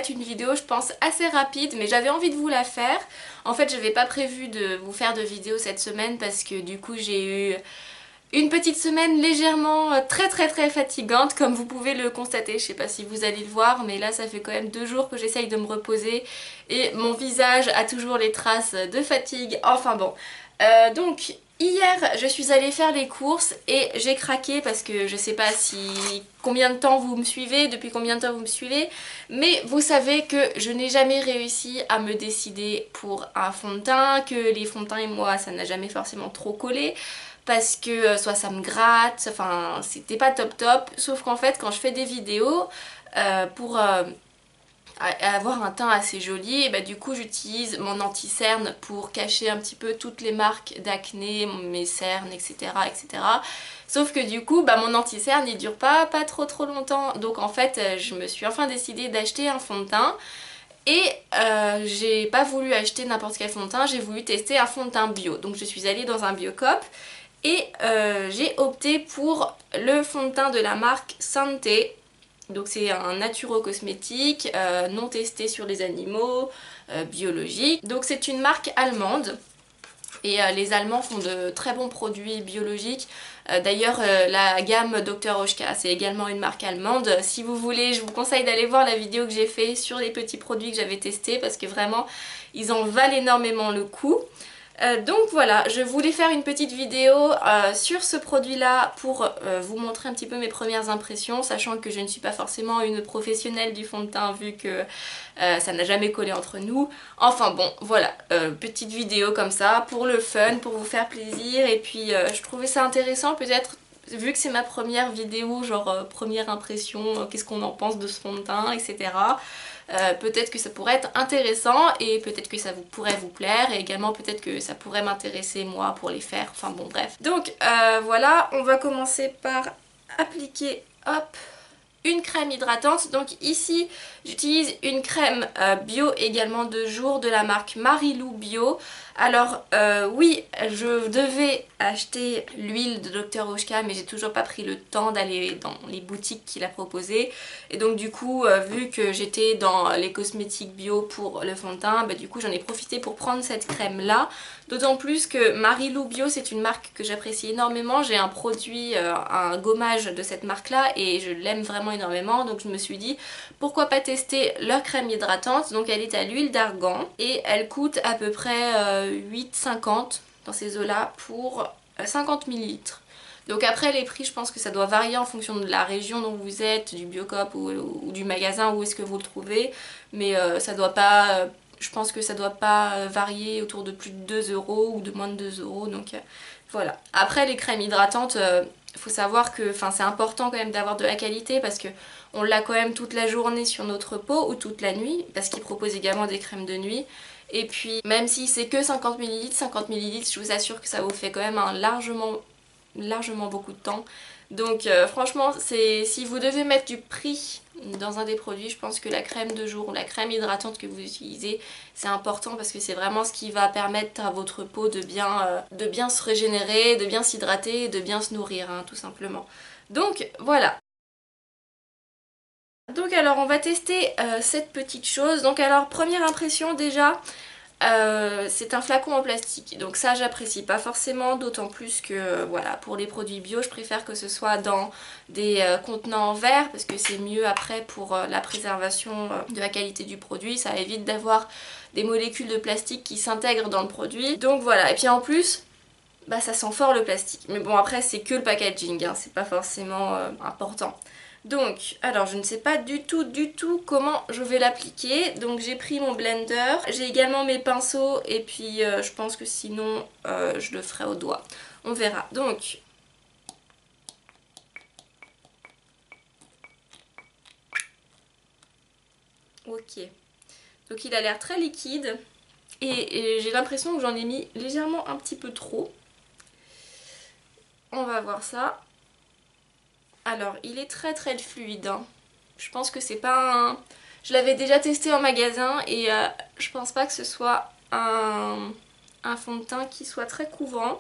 être une vidéo je pense assez rapide, mais j'avais envie de vous la faire. En fait j'avais pas prévu de vous faire de vidéo cette semaine parce que du coup j'ai eu une petite semaine légèrement très fatigante comme vous pouvez le constater. Je sais pas si vous allez le voir mais là ça fait quand même 2 jours que j'essaye de me reposer et mon visage a toujours les traces de fatigue. Enfin bon. Donc hier je suis allée faire les courses et j'ai craqué parce que je sais pas si combien de temps vous me suivez, depuis combien de temps vous me suivez, mais vous savez que je n'ai jamais réussi à me décider pour un fond de teint, que les fonds de teint et moi ça n'a jamais forcément trop collé parce que soit ça me gratte, enfin c'était pas top top, sauf qu'en fait quand je fais des vidéos pour avoir un teint assez joli, et bah du coup j'utilise mon anti-cerne pour cacher un petit peu toutes les marques d'acné, mes cernes, etc. etc. Sauf que du coup bah mon anti-cerne il dure pas trop longtemps, donc en fait je me suis enfin décidée d'acheter un fond de teint. Et j'ai pas voulu acheter n'importe quel fond de teint, j'ai voulu tester un fond de teint bio. Donc je suis allée dans un Biocop et j'ai opté pour le fond de teint de la marque Santé. Donc c'est un naturo-cosmétique, non testé sur les animaux, biologique. Donc c'est une marque allemande. Et les Allemands font de très bons produits biologiques. D'ailleurs, la gamme Dr. Oshka, c'est également une marque allemande. Si vous voulez, je vous conseille d'aller voir la vidéo que j'ai fait sur les petits produits que j'avais testés parce que vraiment, ils en valent énormément le coup. Donc voilà, je voulais faire une petite vidéo sur ce produit là pour vous montrer un petit peu mes premières impressions, sachant que je ne suis pas forcément une professionnelle du fond de teint vu que ça n'a jamais collé entre nous. Enfin bon, voilà, petite vidéo comme ça pour le fun, pour vous faire plaisir, et puis je trouvais ça intéressant peut-être vu que c'est ma première vidéo, genre première impression, qu'est-ce qu'on en pense de ce fond de teint, etc. Peut-être que ça pourrait être intéressant et peut-être que ça pourrait vous plaire, et également peut-être que ça pourrait m'intéresser moi pour les faire, enfin bon bref. Donc voilà, on va commencer par appliquer, hop, une crème hydratante. Donc ici j'utilise une crème bio également de jour de la marque Marilou Bio. Alors oui, je devais acheter l'huile de Dr. Oshka mais j'ai toujours pas pris le temps d'aller dans les boutiques qu'il a proposées, et donc du coup vu que j'étais dans les cosmétiques bio pour le fond de teint, bah, du coup j'en ai profité pour prendre cette crème là. D'autant plus que Marilou Bio c'est une marque que j'apprécie énormément, j'ai un produit, un gommage de cette marque là et je l'aime vraiment énormément, donc je me suis dit pourquoi pas tester leur crème hydratante. Donc elle est à l'huile d'argan et elle coûte à peu près 8,50 dans ces eaux là pour 50 ml. Donc après les prix je pense que ça doit varier en fonction de la région dont vous êtes, du Biocop ou du magasin où est-ce que vous le trouvez, mais ça doit pas... je pense que ça doit pas varier autour de plus de 2 euros ou de moins de 2 euros, donc voilà. Après les crèmes hydratantes, faut savoir que c'est important quand même d'avoir de la qualité parce que on l'a quand même toute la journée sur notre peau ou toute la nuit, parce qu'ils proposent également des crèmes de nuit. Et puis même si c'est que 50 ml, 50 ml, je vous assure que ça vous fait quand même un largement beaucoup de temps. Donc franchement, si vous devez mettre du prix dans un des produits, je pense que la crème de jour ou la crème hydratante que vous utilisez, c'est important parce que c'est vraiment ce qui va permettre à votre peau de bien se régénérer, de bien s'hydrater, de bien se nourrir, hein, tout simplement. Donc voilà. Donc alors on va tester cette petite chose. Donc alors première impression déjà, c'est un flacon en plastique, donc ça j'apprécie pas forcément, d'autant plus que voilà, pour les produits bio je préfère que ce soit dans des contenants en verre parce que c'est mieux après pour la préservation de la qualité du produit, ça évite d'avoir des molécules de plastique qui s'intègrent dans le produit. Donc voilà, et puis en plus bah ça sent fort le plastique, mais bon après c'est que le packaging, hein, c'est pas forcément important. Donc, alors je ne sais pas du tout comment je vais l'appliquer. Donc j'ai pris mon blender, j'ai également mes pinceaux et puis je pense que sinon je le ferai au doigt. On verra. Donc, ok. Donc il a l'air très liquide et j'ai l'impression que j'en ai mis légèrement un petit peu trop. On va voir ça. Alors, il est très fluide, hein. Je pense que c'est pas un... Je l'avais déjà testé en magasin et je pense pas que ce soit un fond de teint qui soit très couvrant.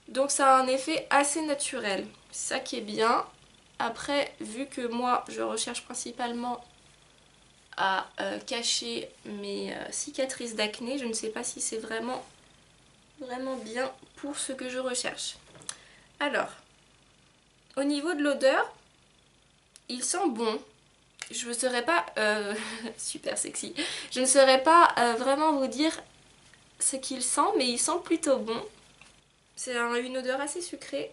Donc ça a un effet assez naturel. C'est ça qui est bien. Après, vu que moi je recherche principalement à cacher mes cicatrices d'acné. Je ne sais pas si c'est vraiment bien pour ce que je recherche. Alors, au niveau de l'odeur, il sent bon. Je ne saurais pas... super sexy. Je ne saurais pas vraiment vous dire ce qu'il sent, mais il sent plutôt bon. C'est une odeur assez sucrée.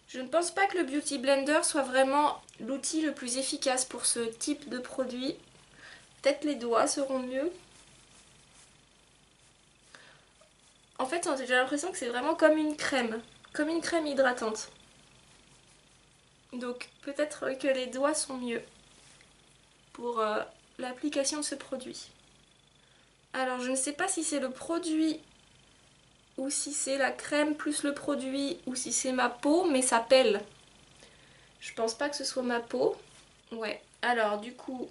Je ne pense pas que le Beauty Blender soit vraiment l'outil le plus efficace pour ce type de produit. Peut-être les doigts seront mieux. En fait, j'ai l'impression que c'est vraiment comme une crème hydratante. Donc peut-être que les doigts sont mieux pour l'application de ce produit. Alors je ne sais pas si c'est le produit ou si c'est la crème plus le produit ou si c'est ma peau, mais ça pèle. Je pense pas que ce soit ma peau. Ouais, alors du coup,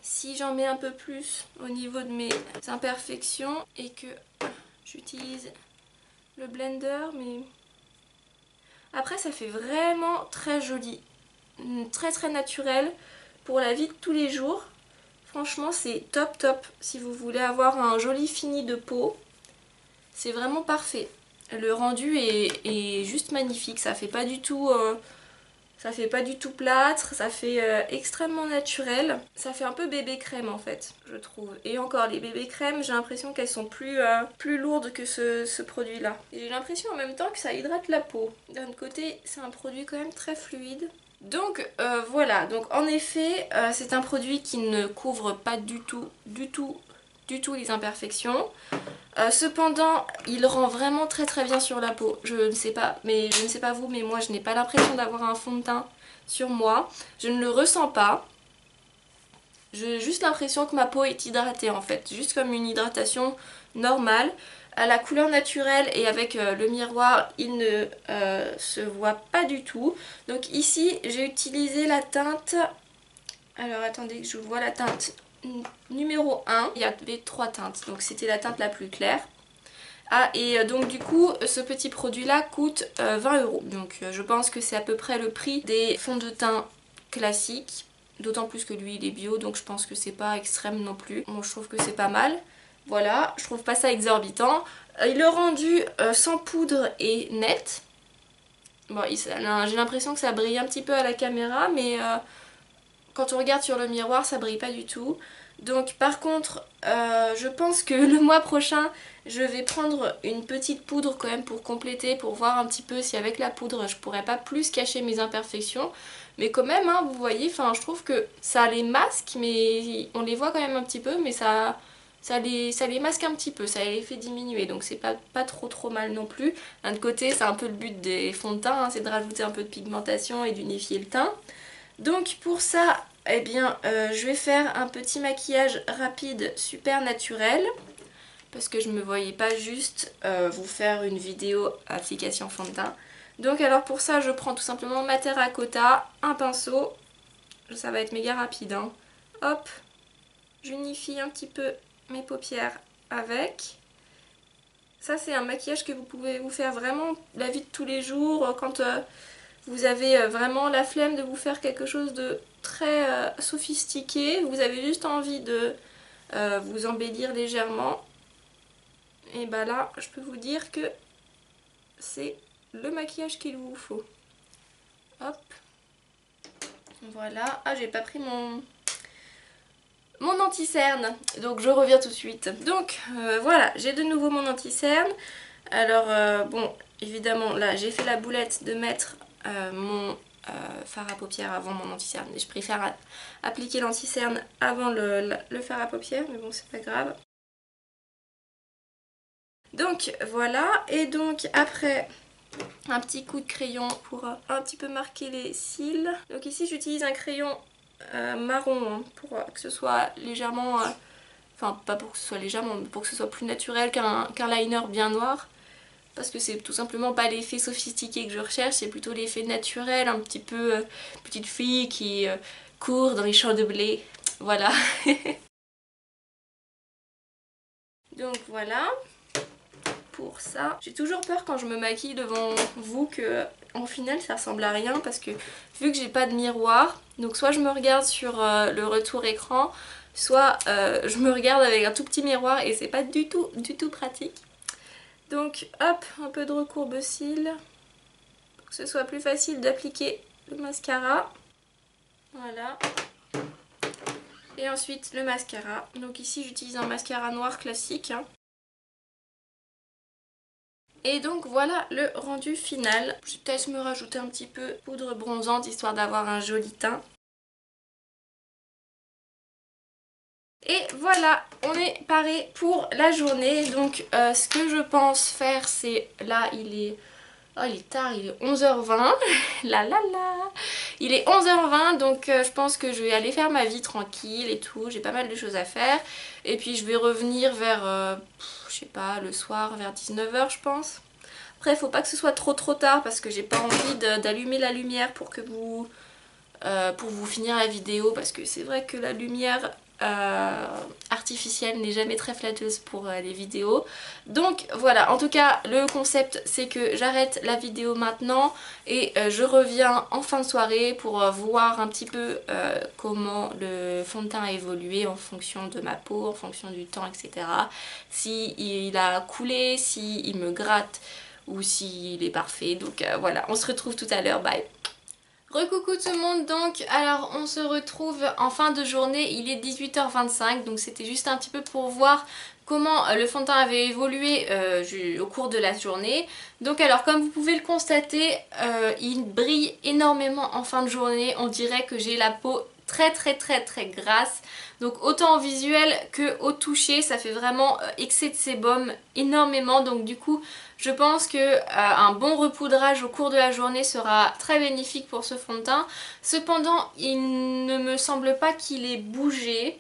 si j'en mets un peu plus au niveau de mes imperfections et que j'utilise le blender, mais après ça fait vraiment très joli, très naturel pour la vie de tous les jours. Franchement c'est top si vous voulez avoir un joli fini de peau, c'est vraiment parfait. Le rendu est juste magnifique, ça fait pas du tout plâtre, ça fait extrêmement naturel. Ça fait un peu bébé crème en fait, je trouve. Et encore, les bébés crèmes, j'ai l'impression qu'elles sont plus lourdes que ce produit-là. Et j'ai l'impression en même temps que ça hydrate la peau. D'un autre côté, c'est un produit quand même très fluide. Donc voilà, donc en effet, c'est un produit qui ne couvre pas du tout les imperfections. Cependant, il rend vraiment très bien sur la peau. Je ne sais pas vous, mais moi je n'ai pas l'impression d'avoir un fond de teint sur moi. Je ne le ressens pas. J'ai juste l'impression que ma peau est hydratée en fait, juste comme une hydratation normale. À la couleur naturelle et avec le miroir, il ne se voit pas du tout. Donc ici, j'ai utilisé la teinte... Alors attendez que je vois la teinte numéro 1. Il y avait 3 teintes, donc c'était la teinte la plus claire. Ah, et donc du coup, ce petit produit-là coûte 20 €. Donc je pense que c'est à peu près le prix des fonds de teint classiques. D'autant plus que lui, il est bio, donc je pense que c'est pas extrême non plus. Moi, je trouve que c'est pas mal. Voilà, je trouve pas ça exorbitant. Le rendu sans poudre est net. Bon, j'ai l'impression que ça brille un petit peu à la caméra, mais quand on regarde sur le miroir, ça brille pas du tout. Donc par contre, je pense que le mois prochain, je vais prendre une petite poudre quand même pour compléter, pour voir un petit peu si avec la poudre, je pourrais pas plus cacher mes imperfections. Mais quand même, hein, vous voyez, je trouve que ça les masque, mais on les voit quand même un petit peu, mais ça les masque un petit peu, ça les fait diminuer, donc c'est pas trop mal non plus. D'un autre côté, c'est un peu le but des fonds de teint, hein, c'est de rajouter un peu de pigmentation et d'unifier le teint. Donc pour ça, eh bien, je vais faire un petit maquillage rapide super naturel parce que je me voyais pas juste vous faire une vidéo application fond de teint. Donc alors pour ça, je prends tout simplement ma terracotta, un pinceau, ça va être méga rapide, hein. Hop, j'unifie un petit peu mes paupières avec. Ça c'est un maquillage que vous pouvez vous faire vraiment la vie de tous les jours quand vous avez vraiment la flemme de vous faire quelque chose de très sophistiqué, vous avez juste envie de vous embellir légèrement. Et bah là, je peux vous dire que c'est le maquillage qu'il vous faut. Hop. Voilà. Ah, j'ai pas pris mon anti-cerne, donc je reviens tout de suite. Donc voilà, j'ai de nouveau mon anti-cerne. Alors bon, évidemment là j'ai fait la boulette de mettre mon fard à paupières avant mon anti-cerne. Et je préfère appliquer l'anti-cerne avant le fard à paupières, mais bon c'est pas grave. Donc voilà, et donc après un petit coup de crayon pour un petit peu marquer les cils. Donc ici j'utilise un crayon marron hein, pour que ce soit légèrement... Enfin pas pour que ce soit légèrement, mais pour que ce soit plus naturel qu'un liner bien noir. Parce que c'est tout simplement pas l'effet sophistiqué que je recherche, c'est plutôt l'effet naturel, un petit peu petite fille qui court dans les champs de blé. Voilà. Donc voilà. pour ça. J'ai toujours peur quand je me maquille devant vous que en final ça ressemble à rien parce que vu que j'ai pas de miroir, donc soit je me regarde sur le retour écran, soit je me regarde avec un tout petit miroir et c'est pas du tout pratique. Donc hop, un peu de recourbe-cils pour que ce soit plus facile d'appliquer le mascara. Voilà. Et ensuite le mascara. Donc ici j'utilise un mascara noir classique. Et donc voilà le rendu final. Je vais peut-être me rajouter un petit peu de poudre bronzante histoire d'avoir un joli teint. Et voilà, on est paré pour la journée. Donc ce que je pense faire, c'est là il est... Oh il est tard, il est 11h20. La la la. Il est 11h20 donc je pense que je vais aller faire ma vie tranquille et tout. J'ai pas mal de choses à faire. Et puis je vais revenir vers, je sais pas, le soir vers 19h je pense. Après faut pas que ce soit trop tard parce que j'ai pas envie d'allumer la lumière pour vous finir la vidéo. Parce que c'est vrai que la lumière artificielle n'est jamais très flatteuse pour les vidéos. Donc voilà, en tout cas le concept c'est que j'arrête la vidéo maintenant et je reviens en fin de soirée pour voir un petit peu comment le fond de teint a évolué en fonction de ma peau, en fonction du temps, etc. Si il a coulé, si il me gratte ou s'il est parfait. Donc voilà, on se retrouve tout à l'heure, bye. Recoucou tout le monde, donc alors on se retrouve en fin de journée, il est 18h25 donc c'était juste un petit peu pour voir comment le fond de teint avait évolué au cours de la journée. Donc alors comme vous pouvez le constater, il brille énormément en fin de journée, on dirait que j'ai la peau très grasse. Donc autant au visuel que au toucher, ça fait vraiment excès de sébum énormément. Donc du coup je pense que un bon repoudrage au cours de la journée sera très bénéfique pour ce fond de teint. Cependant il ne me semble pas qu'il ait bougé.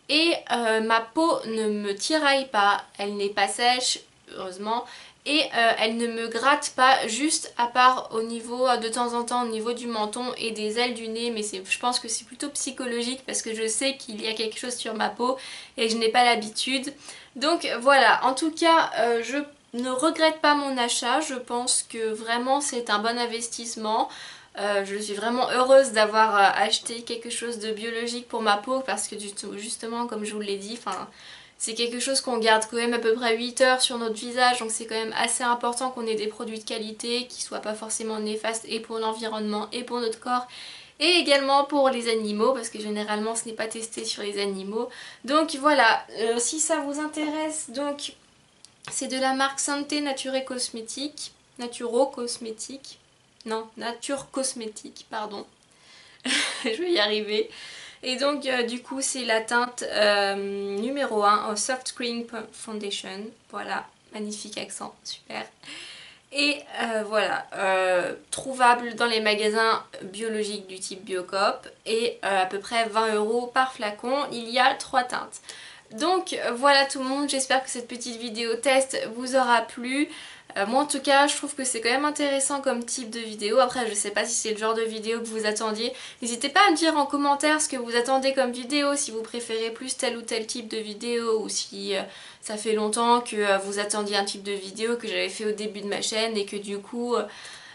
Et ma peau ne me tiraille pas, elle n'est pas sèche, heureusement, et elle ne me gratte pas, juste à part au niveau, de temps en temps, au niveau du menton et des ailes du nez, mais je pense que c'est plutôt psychologique parce que je sais qu'il y a quelque chose sur ma peau et je n'ai pas l'habitude. Donc voilà, en tout cas, je ne regrette pas mon achat, je pense que vraiment c'est un bon investissement. Je suis vraiment heureuse d'avoir acheté quelque chose de biologique pour ma peau parce que justement comme je vous l'ai dit, c'est quelque chose qu'on garde quand même à peu près 8 heures sur notre visage, donc c'est quand même assez important qu'on ait des produits de qualité qui soient pas forcément néfastes et pour l'environnement et pour notre corps et également pour les animaux parce que généralement ce n'est pas testé sur les animaux. Donc voilà, si ça vous intéresse, donc c'est de la marque Santé Nature Cosmétique, Naturo Cosmétique. Non, Nature Cosmétique, pardon. Je vais y arriver. Et donc du coup c'est la teinte numéro 1 au Soft Cream Foundation. Voilà, magnifique accent, super. Et voilà, trouvable dans les magasins biologiques du type Biocoop et à peu près 20 € par flacon. Il y a 3 teintes. Donc voilà tout le monde, j'espère que cette petite vidéo test vous aura plu. Moi en tout cas je trouve que c'est quand même intéressant comme type de vidéo. Après je sais pas si c'est le genre de vidéo que vous attendiez. N'hésitez pas à me dire en commentaire ce que vous attendez comme vidéo, si vous préférez plus tel ou tel type de vidéo ou si ça fait longtemps que vous attendiez un type de vidéo que j'avais fait au début de ma chaîne et que du coup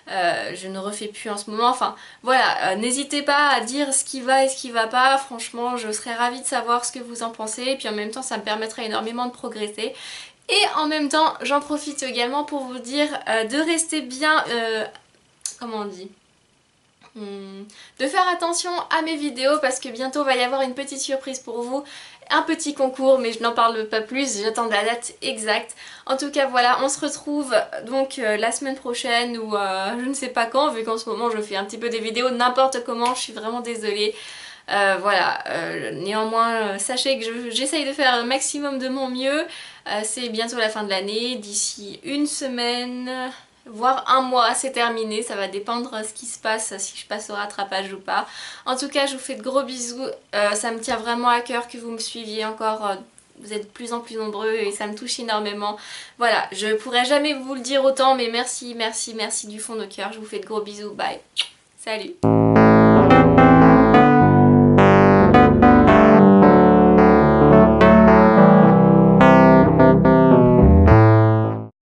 je ne refais plus en ce moment. Enfin voilà, n'hésitez pas à dire ce qui va et ce qui va pas. Franchement je serais ravie de savoir ce que vous en pensez et puis en même temps ça me permettrait énormément de progresser. Et en même temps j'en profite également pour vous dire de rester bien, comment on dit, de faire attention à mes vidéos parce que bientôt va y avoir une petite surprise pour vous, un petit concours mais je n'en parle pas plus, j'attends la date exacte. En tout cas voilà, on se retrouve donc la semaine prochaine ou je ne sais pas quand, vu qu'en ce moment je fais un petit peu des vidéos n'importe comment, je suis vraiment désolée. Voilà, néanmoins sachez que j'essaye de faire un maximum de mon mieux. C'est bientôt la fin de l'année, d'ici une semaine, voire un mois c'est terminé, ça va dépendre ce qui se passe, si je passe au rattrapage ou pas. En tout cas je vous fais de gros bisous, ça me tient vraiment à cœur que vous me suiviez encore, vous êtes de plus en plus nombreux et ça me touche énormément. Voilà, je pourrais jamais vous le dire autant mais merci du fond de cœur, je vous fais de gros bisous, bye, salut.